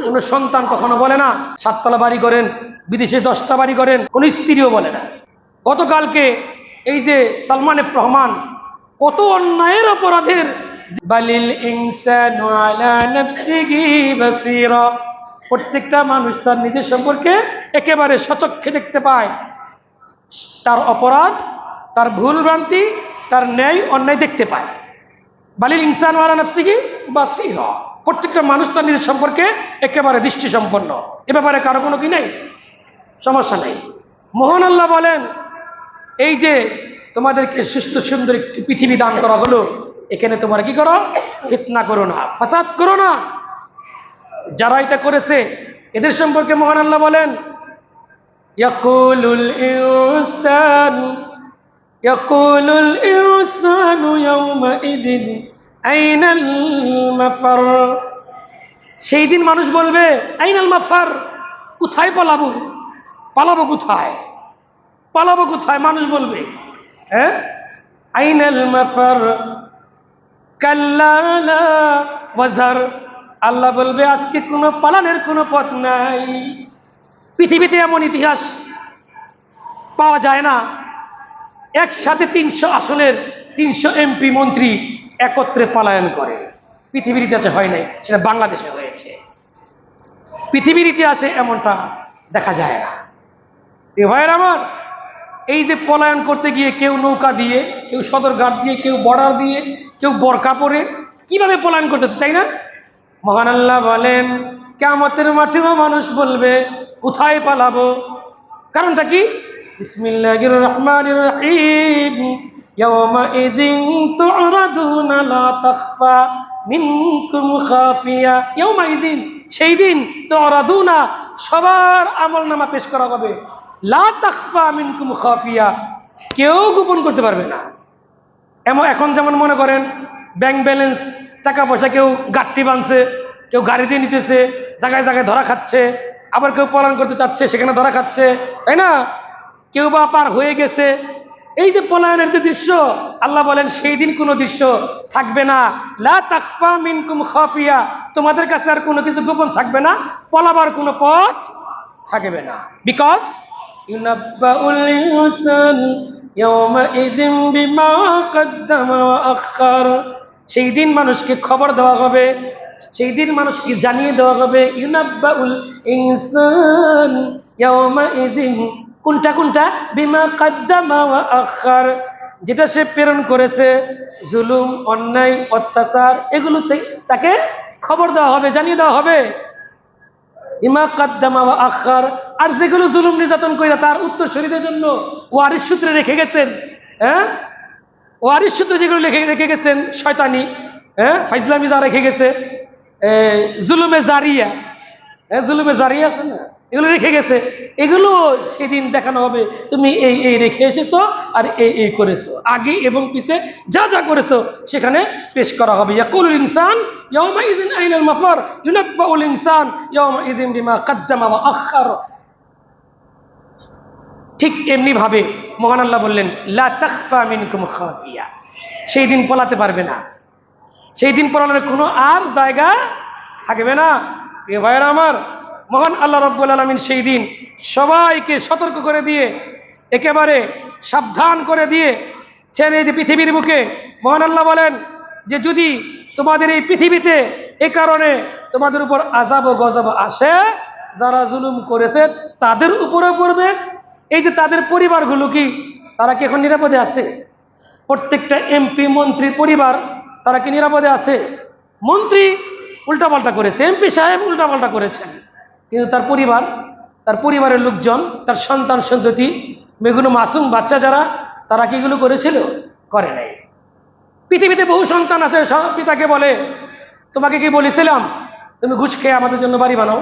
কোনো সন্তান কখনো বলে না 7 তলা বাড়ি করেন, বিদেশে 10টা বাড়ি করেন, কোনো স্ত্রীও বলে না। গতকালকে এই যে সালমান এফ রহমান কত অন্যায়ের অপরাধের, বালিল ইনসানু আলা নাফসিহি বাসীরা, প্রত্যেকটা মানুষ তার নিজের সম্পর্কে একেবারে সচক্ষে দেখতে পায়, তার অপরাধ, তার ভুল ভ্রান্তি, তার ন্যায় অন্যায় দেখতে পায়। বালিল ইনসানু আলা নাফসিহি বাসীরা, প্রত্যেকটা মানুষ তার নিজের সম্পর্কে একেবারে দৃষ্টি সম্পন্ন। এ ব্যাপারে কারো কোনো কি নাই, সমস্যা নেই। মহান আল্লাহ বলেন, এই যে তোমাদেরকে সুস্থ সুন্দর একটি পৃথিবী দান করা হলো, এখানে তোমরা কি করো? ফিতনা করো না, ফাসাদ করো না। যারা এটা করেছে এদের সম্পর্কে মহান আল্লাহ বলেন, ইয়াকুলুল ইনসানু ইয়াওমা ইদিন আইনাল মাফার, সেই দিন মানুষ বলবে আইনাল মাফার, কোথায় পালাবো, পালাবো কোথায়, পালাবো কোথায়, মানুষ বলবে। হ্যাঁ, আইনাল মাফার কাল্লা লা ওয়াজার, আল্লাহ বলবে আজকে কোনো পালানের কোনো পথ নাই। পৃথিবীতে এমন ইতিহাস পাওয়া যায় না, একসাথে 300 আসনের 300 এমপি মন্ত্রী একত্রে পলায়ন করে। পৃথিবীর ইতিহাসে হয় নাই, সেটা বাংলাদেশে হয়েছে। পৃথিবীর ইতিহাসে এমনটা দেখা যায় না। এ ভাইয়ের আমার, এই যে পলায়ন করতে গিয়ে কেউ নৌকা দিয়ে, কেউ সদরঘাট দিয়ে, কেউ বর্ডার দিয়ে, কেউ বরকা পরে কিভাবে পলায়ন করতেছে, তাই না? মহান আল্লাহ বলেন, কিয়ামতের মাঠেও মানুষ বলবে কোথায় পালাবো। কারণটা কি? বিসমিল্লাহির রহমানির রহিম, ইয়াওমাইযিন তু'রাদুনা লা তাখফা মিনকুম খাফিয়া, ইয়াওমাইযিন, সেই দিন, তু'রাদুনা, সবার আমলনামা পেশ করা হবে, লা তাখফা মিনকুম খাফিয়া, কেউ গোপন করতে পারবে না। এখন যেমন মনে করেন ব্যাংক ব্যালেন্স, টাকা পয়সা কেউ গাট্টি বাঁধছে, কেউ গাড়ি দিয়ে নিতেছে, জায়গায় জায়গায় ধরা খাচ্ছে, আবার কেউ পলায়ন করতে চাচ্ছে, সেখানে ধরা খাচ্ছে, তাই না? কেউ বা পার হয়ে গেছে। এই যে পলায়নের যে দৃশ্য, আল্লাহ বলেন সেই দিন কোনো দৃশ্য থাকবে না, লা তাখফা মিনকুম খাফিয়া, তোমাদের কাছে আর কোনো কিছু গোপন থাকবে না, পলাবার কোনো পথ থাকবে না। বিকজ ইউনাব্বাউল ইনসান ইয়াওমাইযিন বিমা কদ্দামা ওয়া আখার, সেই দিন মানুষকে খবর দেওয়া হবে, সেই দিন মানুষকে জানিয়ে দেওয়া হবে, ইউনাব্বাউল ইনসান ইয়াওমাইযিন, কোনটা কোনটা? বিমা কদ্দামা ওয়া আখার, যেটা সে প্রেরণ করেছে, জুলুম, অন্যায়, অত্যাচার, এগুলো তাকে খবর দেওয়া হবে, জানিয়ে দেওয়া হবে। বিমা কদ্দামা ওয়া আখার, আর যেগুলো জুলুম নির্যাতন কইরা তার উত্তরসূরিদের জন্য ওয়ারিশ সূত্রে রেখে গেছেন, হ্যাঁ, ওয়ারিশ সূত্রে যেগুলো রেখে গেছেন শয়তানি, হ্যাঁ, ফাইজলামি যা রেখে গেছে, জুলুমে জারিয়া, হ্যাঁ, জুলুমে জারিয়া আছে না, এগুলো রেখে গেছে, এগুলো সেদিন দেখানো হবে, তুমি এই এই রেখে এসেছো আর এই এই করেছো, আগে এবং পিছে যা যা করেছো সেখানে পেশ করা হবে। ইয়াকুলুল ইনসান ইয়াওমাইযিন আইনাল মাফার, ইউনাব্বাউল ইনসান ইয়াওমাইযিন বিমা কদ্দামা ওয়া আখার। ঠিক এমনি ভাবে মহান আল্লাহ বললেন, লা তাখফা মিনকুম খাফিয়া, সেই দিন পলাতে পারবে না, সেই দিন পলানোর কোনো আর জায়গা থাকবে না। প্রিয় ভাইয়েরা আমার, মহান আল্লাহ রাব্বুল আলামিন সেই দিন সবাইকে সতর্ক করে দিয়ে, একেবারে সাবধান করে দিয়ে ছেড়ে যে পৃথিবীর বুকে, মহান আল্লাহ বলেন যে যদি তোমাদের এই পৃথিবীতে এ কারণে তোমাদের উপর আযাব ও গজব আসে, যারা জুলুম করেছে তাদের উপরে পড়বে। এই যে তাদের পরিবারগুলো কি, তারা কি এখন নিরাপদে আছে? প্রত্যেকটা এমপি মন্ত্রীর পরিবার, তারা কি নিরাপদে আছে? মন্ত্রী উল্টাপাল্টা করেছে, এমপি সাহেব উল্টাপাল্টা করেছেন, কিন্তু তার পরিবার, তার পরিবারের লোকজন, তার সন্তান সন্ততি, মেগুলো মাসুম বাচ্চা যারা, তারা কি এগুলো করেছিল? করে নাই। পৃথিবীতে বহু সন্তান আছে, পিতাকে বলে, তোমাকে কি বলেছিলাম তুমি ঘুষ খেয়ে আমাদের জন্য বাড়ি বানাও?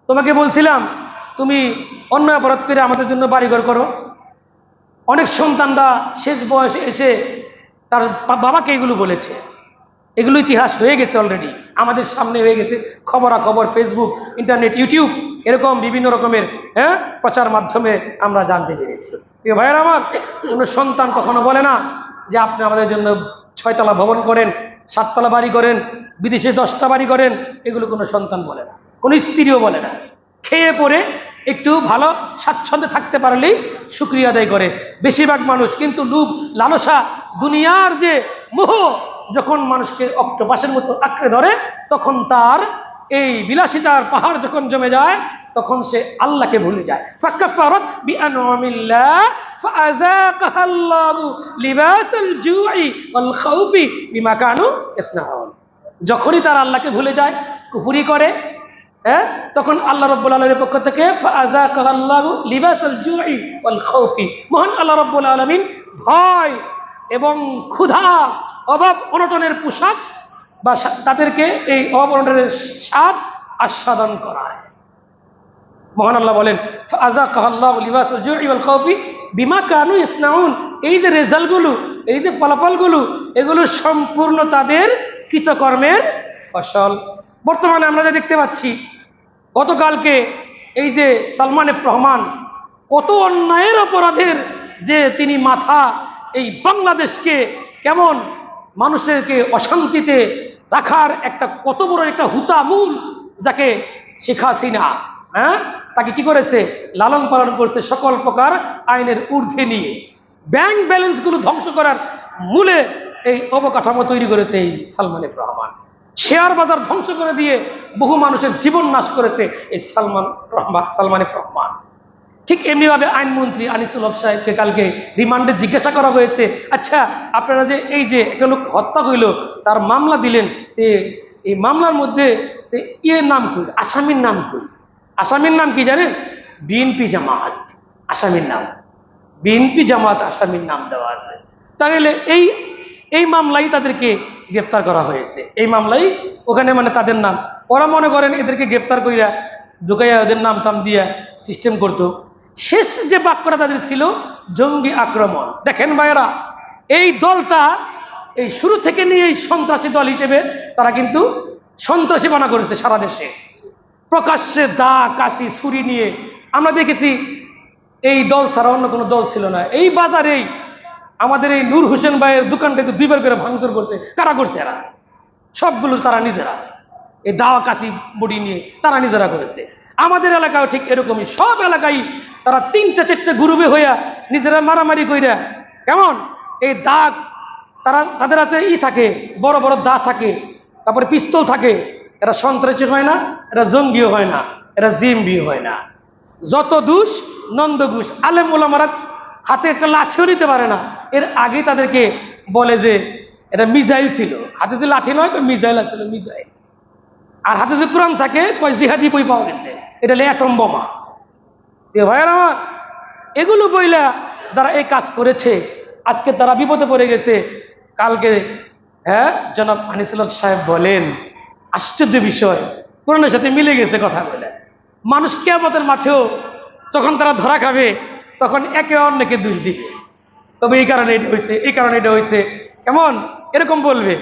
তোমাকে বলছিলাম তুমি অন্যায় অপরাধ করে আমাদের জন্য বাড়িঘর করো? অনেক সন্তানরা শেষ বয়সে এসে তার বাবাকে এগুলো বলেছে। এগুলো ইতিহাস হয়ে গেছে, অলরেডি আমাদের সামনে হয়ে গেছে, খবরাখবর, ফেসবুক, ইন্টারনেট, ইউটিউব, এরকম বিভিন্ন রকমের প্রচার মাধ্যমে আমরা জানতে পেরেছি। প্রিয় ভাইয়েরা আমার, কোনো সন্তান কখনো বলে না যে আপনি আমাদের জন্য 6 তলা ভবন করেন, 7 তলা বাড়ি করেন, বিদেশে 10টা বাড়ি করেন, এগুলো কোনো সন্তান বলে না। কোনো স্ত্রীও বলে না। খেয়ে পরে একটু ভালো স্বাচ্ছন্দ্যে থাকতে পারলেই শুকরিয়া আদায় করে বেশিরভাগ মানুষ। কিন্তু লোভ, লালসা, দুনিয়ার যে মোহ যখন মানুষকে অক্টোপাসের মতো আঁকড়ে ধরে, তখন তার এই বিলাসিতার পাহাড় যখন জমে যায়, তখন সে আল্লাহকে ভুলে যায়। ফাকাফারাত বিআনআমিল্লাহ ফাআযাকাহাল্লাহু লিবাসাল জুই ওয়াল খাউফি বিমা কানু ইয়াসনাউন। যখনই তারা আল্লাহকে ভুলে যায়, কুফরি করে, তখন আল্লাহ রাব্বুল আলামিনের পক্ষ থেকে ফাআযাকাহাল্লাহু লিবাসাল জুই ওয়াল খাউফি, মহান আল্লাহ রাব্বুল আলামিন ভয় এবং ক্ষুধা, অভাব অনটনের পোশাক বা তাদেরকে এই অভাব অনটনের স্বাদ আস্বাদন করায়। মহান আল্লাহ বলেন ফাআযাকাহাল্লাহু লিবাসাল জুই ওয়াল খাউফি বিমা কানু ইয়াসনাউন। এই যে রেজাল্টগুলো, এই যে ফলাফলগুলো, এগুলো সম্পূর্ণ তাদের কৃতকর্মের ফসল। বর্তমানে আমরা যা দেখতে পাচ্ছি, গতকালকে এই যে সালমান এফ রহমান কত অন্যায়ের অপরাধের যে তিনি মাথা, এই বাংলাদেশকে কেমন মানুষেরকে অশান্তিতে রাখার একটা কত বড় একটা হুতামূল, যাকে শেখ হাসিনা তাকে কি করেছে, লালন পালন করছে সকল প্রকার আইনের ঊর্ধ্বে নিয়ে। ব্যাংক ব্যালেন্সগুলো ধ্বংস করার মূলে এই অবকাঠামো তৈরি করেছে এই সালমান এফ রহমান। শেয়ার বাজার ধ্বংস করে দিয়ে বহু মানুষের জীবন নাশ করেছে এই সালমান এফ রহমান। ঠিক এমনিভাবে আইনমন্ত্রী আনিসুল হক সাহেবকে কালকে রিমান্ডে জিজ্ঞাসা করা হয়েছে, আচ্ছা আপনারা যে এই যে একটা লোক হত্যা হইল, তার মামলা দিলেন, এই মামলার মধ্যে নাম কই, আসামির নাম কই? আসামির নাম কি জানেন? বিএনপি জামাত আসামির নাম, বিএনপি জামাত আসামির নাম দেওয়া আছে। তাহলে এই মামলাই তাদেরকে গ্রেফতার করা হয়েছে, এই মামলাই ওখানে মানে তাদের নাম। ওরা মনে করেন এদেরকে গ্রেফতার কইরা ঢুকাইয়া ওদের নাম টাম দিয়া সিস্টেম করতো। শেষ যে বাক্যটা তাদের ছিল জঙ্গি আক্রমণ। দেখেন ভাইয়েরা, এই দলটা এই শুরু থেকে নিয়ে এই সন্ত্রাসী দল হিসেবে তারা কিন্তু সন্ত্রাসী বানা করেছে সারা দেশে। প্রকাশ্যে দা, কাশি, ছুরি নিয়ে আমরা দেখেছি। এই দল ছাড়া অন্য কোনো দল ছিল না। এই বাজারেই আমাদের এই নূর হোসেন ভাইয়ের দোকানটা তো 2 বার করে ভাঙচুর করছে। কারা করছে? এরা সবগুলো তারা নিজেরা, এই দাওয়া কাশি বডি নিয়ে তারা নিজেরা করেছে। আমাদের এলাকাও ঠিক এরকমই, সব এলাকায় তারা 3-4টে গ্রুপে হইয়া নিজেরা মারামারি কইরা কেমন এই দাগ, তাদের আছে থাকে, বড় বড় দা থাকে, তারপরে পিস্তল থাকে। এরা সন্ত্রাসী হয় না, এরা জঙ্গিও হয় না, এরা জিএমবিও হয় না। যত দুষ নন্দ ঘুষ। আলেম ওলামারা হাতে একটা লাঠিও নিতে পারে না, এর আগেই তাদেরকে বলে যে এটা মিজাইল ছিল। হাতে যে লাঠি নয়, মিজাইল আছিল, মিজাইল। আর হাতে যে কোরআন থাকে, কয় জিহাদি বই পাওয়া গেছে, এটা হলে অ্যাটম বোমা। ভাইয়ের আমার, এগুলো বইলা যারা এই কাজ করেছে, আজকে তারা বিপদে পড়ে গেছে। কালকে জনাব আনিসুল হক সাহেব বলেন, আশ্চর্য বিষয়, কোরআনের সাথে মিলে গেছে কথা বলে। মানুষ কিয়ামতের মাঠেও যখন তারা ধরা খাবে, তখন একে অন্যকে দোষ দিবে, তবে এই কারণে এটা হয়েছে, এই কারণে এটা হয়েছে, কেমন এরকম বলবে।